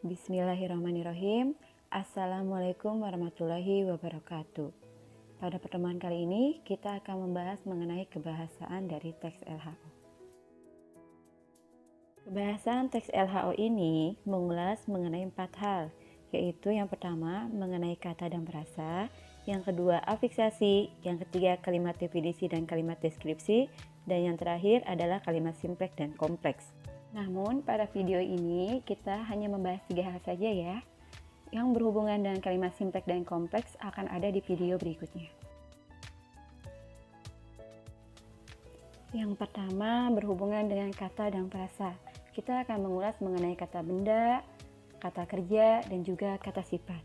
Bismillahirrahmanirrahim. Assalamualaikum warahmatullahi wabarakatuh. Pada pertemuan kali ini kita akan membahas mengenai kebahasaan dari teks LHO. Kebahasan teks LHO ini mengulas mengenai 4 hal, yaitu yang pertama mengenai kata dan frasa, yang kedua afiksasi, yang ketiga kalimat definisi dan kalimat deskripsi, dan yang terakhir adalah kalimat simpleks dan kompleks. Namun pada video ini kita hanya membahas 3 hal saja ya. Yang berhubungan dengan kalimat simpleks dan kompleks akan ada di video berikutnya. Yang pertama berhubungan dengan kata dan frasa. Kita akan mengulas mengenai kata benda, kata kerja, dan juga kata sifat.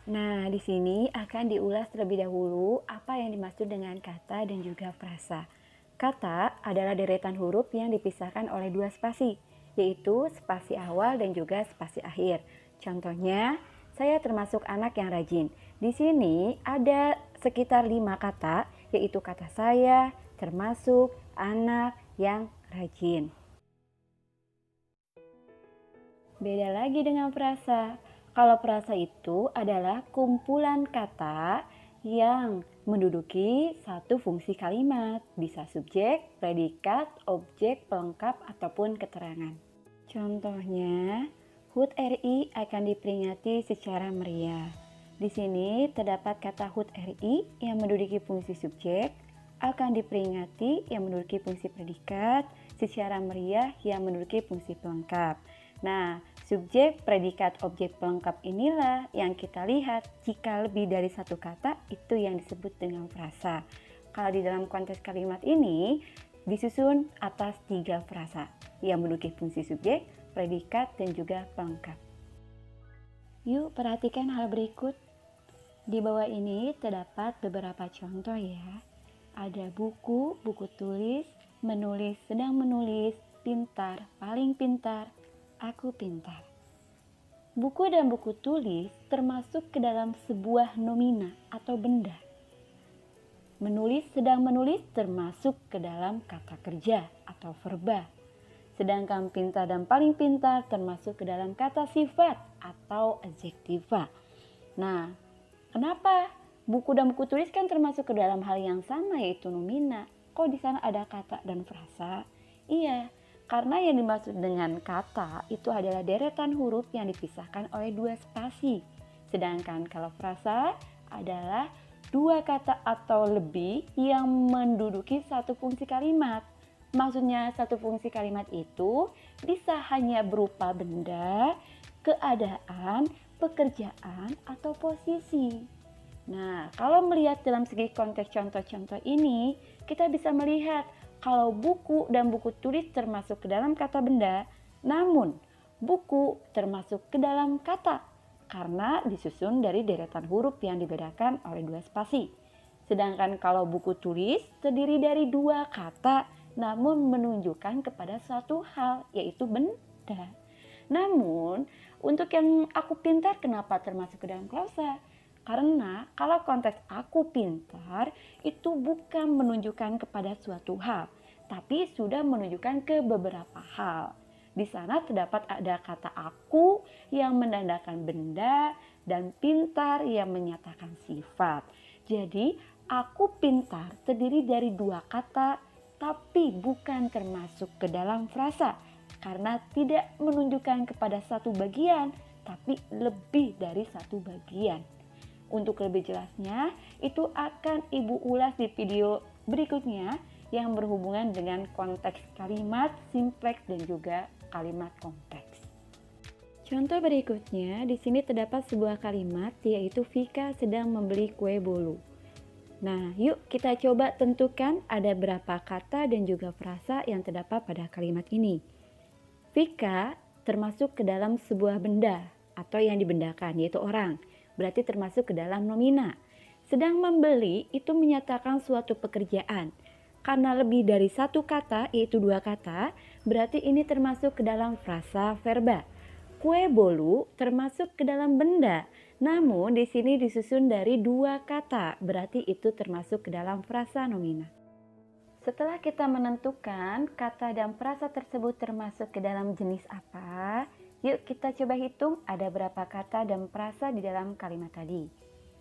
Nah, di sini akan diulas terlebih dahulu apa yang dimaksud dengan kata dan juga frasa. Kata adalah deretan huruf yang dipisahkan oleh 2 spasi, yaitu spasi awal dan juga spasi akhir. Contohnya, saya termasuk anak yang rajin. Di sini ada sekitar 5 kata, yaitu kata saya, termasuk, anak, yang rajin. Beda lagi dengan frasa. Kalau frasa itu adalah kumpulan kata yang menduduki satu fungsi kalimat, bisa subjek, predikat, objek, pelengkap, ataupun keterangan. Contohnya, HUT RI akan diperingati secara meriah. Di sini terdapat kata HUT RI yang menduduki fungsi subjek, akan diperingati yang menduduki fungsi predikat, secara meriah yang menduduki fungsi pelengkap. Nah, subjek, predikat, objek, pelengkap inilah yang kita lihat jika lebih dari satu kata itu yang disebut dengan frasa. Kalau di dalam konteks kalimat ini disusun atas 3 frasa yang menduduki fungsi subjek, predikat, dan juga pelengkap. Yuk perhatikan hal berikut. Di bawah ini terdapat beberapa contoh ya. Ada buku, buku tulis, menulis, sedang menulis, pintar, paling pintar, aku pintar. Buku dan buku tulis termasuk ke dalam sebuah nomina atau benda. Menulis, sedang menulis termasuk ke dalam kata kerja atau verba. Sedangkan pintar dan paling pintar termasuk ke dalam kata sifat atau adjektiva. Nah, kenapa buku dan buku tulis kan termasuk ke dalam hal yang sama yaitu nomina? Kok di sana ada kata dan frasa? Iya, karena yang dimaksud dengan kata itu adalah deretan huruf yang dipisahkan oleh 2 spasi. Sedangkan kalau frasa adalah 2 kata atau lebih yang menduduki satu fungsi kalimat. Maksudnya satu fungsi kalimat itu bisa hanya berupa benda, keadaan, pekerjaan, atau posisi. Nah, kalau melihat dalam segi konteks contoh-contoh ini, kita bisa melihat kalau buku dan buku tulis termasuk ke dalam kata benda, namun buku termasuk ke dalam kata karena disusun dari deretan huruf yang dibedakan oleh 2 spasi. Sedangkan kalau buku tulis terdiri dari 2 kata namun menunjukkan kepada suatu hal yaitu benda. Namun untuk yang aku pintar kenapa termasuk ke dalam klausa? Karena kalau konteks aku pintar itu bukan menunjukkan kepada suatu hal, tapi sudah menunjukkan ke beberapa hal. Di sana terdapat ada kata aku yang menandakan benda dan pintar yang menyatakan sifat. Jadi aku pintar terdiri dari 2 kata tapi bukan termasuk ke dalam frasa karena tidak menunjukkan kepada satu bagian tapi lebih dari satu bagian. Untuk lebih jelasnya, itu akan Ibu ulas di video berikutnya yang berhubungan dengan konteks kalimat simpleks dan juga kalimat kompleks. Contoh berikutnya, di sini terdapat sebuah kalimat yaitu Vika sedang membeli kue bolu. Nah, yuk kita coba tentukan ada berapa kata dan juga frasa yang terdapat pada kalimat ini. Vika termasuk ke dalam sebuah benda atau yang dibendakan yaitu orang. Berarti termasuk ke dalam nomina. Sedang membeli itu menyatakan suatu pekerjaan. Karena lebih dari 1 kata yaitu 2 kata, berarti ini termasuk ke dalam frasa verba. Kue bolu termasuk ke dalam benda. Namun di sini disusun dari 2 kata, berarti itu termasuk ke dalam frasa nomina. Setelah kita menentukan kata dan frasa tersebut termasuk ke dalam jenis apa, Yuk kita coba hitung ada berapa kata dan frasa di dalam kalimat tadi.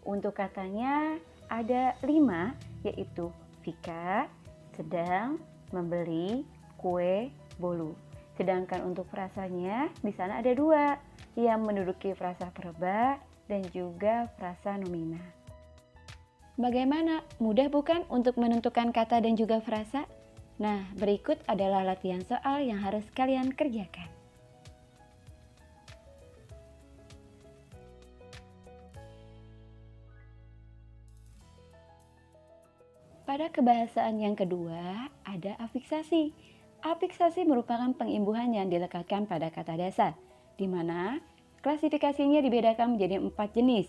Untuk katanya ada 5, yaitu Vika, sedang, membeli, kue, bolu. Sedangkan untuk frasanya di sana ada 2 yang menduduki frasa verba dan juga frasa nomina. Bagaimana? Mudah bukan untuk menentukan kata dan juga frasa? Nah, berikut adalah latihan soal yang harus kalian kerjakan. Pada kebahasaan yang kedua, ada afiksasi. Afiksasi merupakan pengimbuhan yang dilekatkan pada kata dasar, di mana klasifikasinya dibedakan menjadi 4 jenis.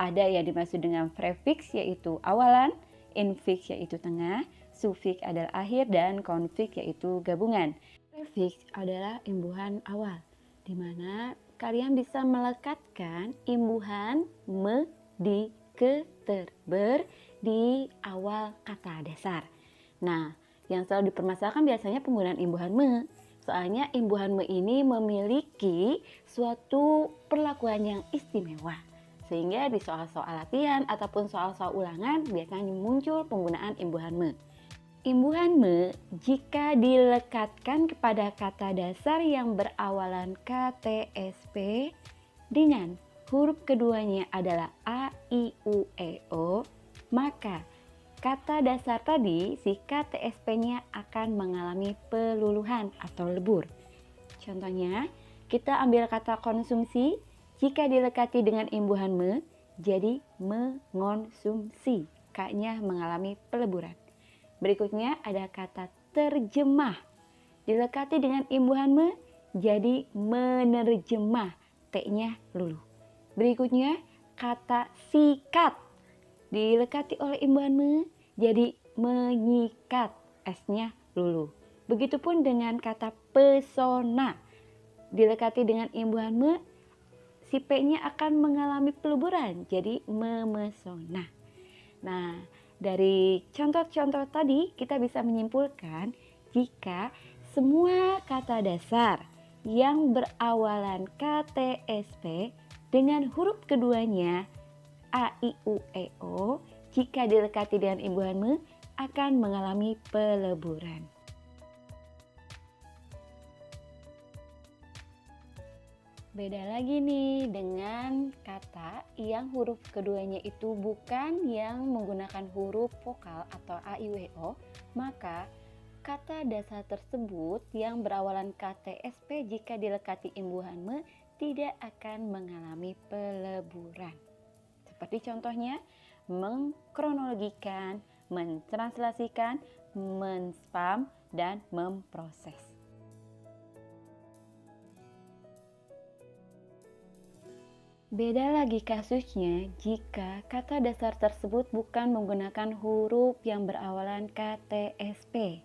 Ada yang dimaksud dengan prefiks yaitu awalan, infiks yaitu tengah, sufiks adalah akhir, dan konfiks yaitu gabungan. Prefiks adalah imbuhan awal, di mana kalian bisa melekatkan imbuhan me, di, ke, ter, ber di awal kata dasar. Nah, yang selalu dipermasalahkan biasanya penggunaan imbuhan me. Soalnya imbuhan me ini memiliki suatu perlakuan yang istimewa. Sehingga di soal-soal latihan ataupun soal-soal ulangan biasanya muncul penggunaan imbuhan me. Imbuhan me jika dilekatkan kepada kata dasar yang berawalan KTSP dengan huruf keduanya adalah A, I, U, E, O, maka kata dasar tadi si KTSP-nya akan mengalami peluluhan atau lebur. Contohnya, kita ambil kata konsumsi, jika dilekati dengan imbuhan me, jadi mengonsumsi. K-nya mengalami peleburan. Berikutnya ada kata terjemah. Dilekati dengan imbuhan me, jadi menerjemah. T-nya luluh. Berikutnya kata sikat. Dilekati oleh imbuhan me, jadi menyikat, S-nya luluh. Begitupun dengan kata pesona. Dilekati dengan imbuhan me, si P-nya akan mengalami peleburan, jadi memesona. Nah, dari contoh-contoh tadi kita bisa menyimpulkan jika semua kata dasar yang berawalan KTSP dengan huruf keduanya A, I, U, E, O, jika dilekati dengan imbuhan me, akan mengalami peleburan. Beda lagi nih dengan kata yang huruf keduanya itu bukan yang menggunakan huruf vokal atau A, I, U, E, O, maka kata dasar tersebut yang berawalan KTSP jika dilekati imbuhan me tidak akan mengalami peleburan. Seperti contohnya, mengkronologikan, mentranslasikan, menspam, dan memproses. Beda lagi kasusnya jika kata dasar tersebut bukan menggunakan huruf yang berawalan KTSP.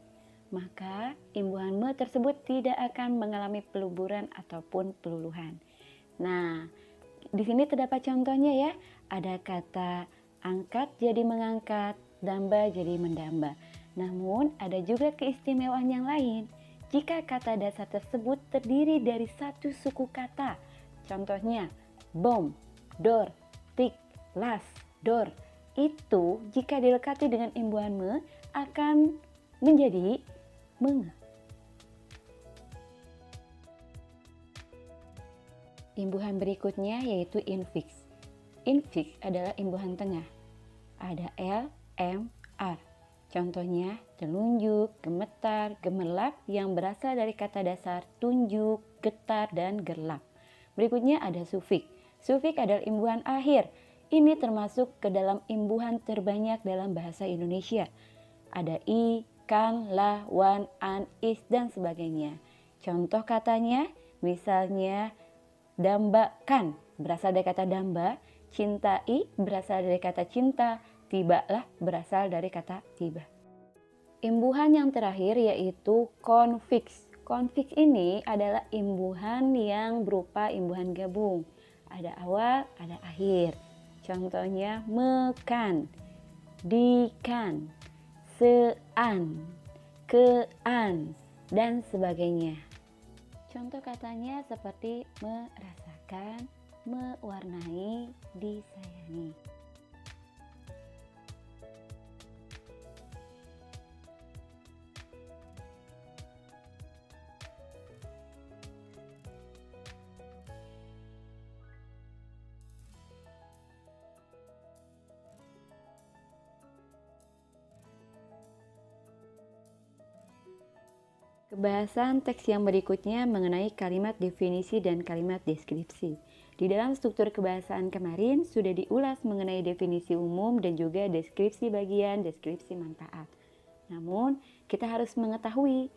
Maka imbuhan me tersebut tidak akan mengalami peleburan ataupun peluluhan. Nah, di sini terdapat contohnya ya. Ada kata angkat jadi mengangkat, damba jadi mendamba. Namun ada juga keistimewaan yang lain. Jika kata dasar tersebut terdiri dari satu suku kata. Contohnya bom, dor, tik, las, dor. Itu jika dilekati dengan imbuhan me akan menjadi menge. Imbuhan berikutnya yaitu infiks. Infiks adalah imbuhan tengah. Ada L, M, R. Contohnya telunjuk, gemetar, gemerlap yang berasal dari kata dasar tunjuk, getar, dan gerlap. Berikutnya ada sufiks. Sufiks adalah imbuhan akhir. Ini termasuk ke dalam imbuhan terbanyak dalam bahasa Indonesia. Ada i, kan, la, wan, an, is, dan sebagainya. Contoh katanya misalnya dambakan berasal dari kata damba, cintai berasal dari kata cinta, tibalah berasal dari kata tiba. Imbuhan yang terakhir yaitu konfiks. Konfiks ini adalah imbuhan yang berupa imbuhan gabung. Ada awal, ada akhir. Contohnya mekan, dikan, sean, kean, dan sebagainya. Contoh katanya seperti merasakan, mewarnai, disayangi. Kebahasan teks yang berikutnya mengenai kalimat definisi dan kalimat deskripsi. Di dalam struktur kebahasaan kemarin sudah diulas mengenai definisi umum dan juga deskripsi bagian, deskripsi manfaat. Namun, kita harus mengetahui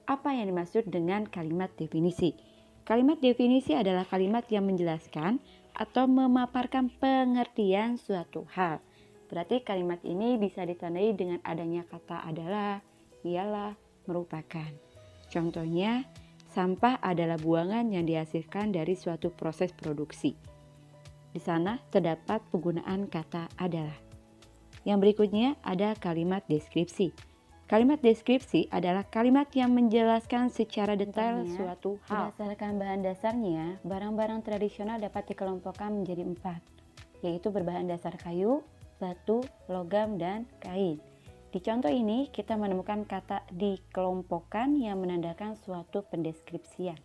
apa yang dimaksud dengan kalimat definisi. Kalimat definisi adalah kalimat yang menjelaskan atau memaparkan pengertian suatu hal. Berarti kalimat ini bisa ditandai dengan adanya kata adalah, ialah, merupakan. Contohnya, sampah adalah buangan yang dihasilkan dari suatu proses produksi. Di sana terdapat penggunaan kata adalah. Yang berikutnya ada kalimat deskripsi. Kalimat deskripsi adalah kalimat yang menjelaskan secara detail suatu hal. Berdasarkan bahan dasarnya, barang-barang tradisional dapat dikelompokkan menjadi 4, yaitu berbahan dasar kayu, batu, logam, dan kain. Di contoh ini, kita menemukan kata dikelompokkan yang menandakan suatu pendeskripsian.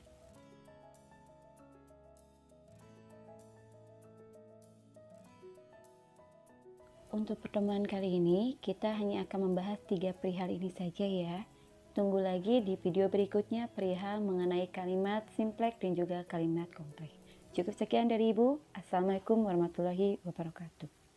Untuk pertemuan kali ini, kita hanya akan membahas 3 perihal ini saja ya. Tunggu lagi di video berikutnya perihal mengenai kalimat simpleks dan juga kalimat kompleks. Cukup sekian dari Ibu. Assalamualaikum warahmatullahi wabarakatuh.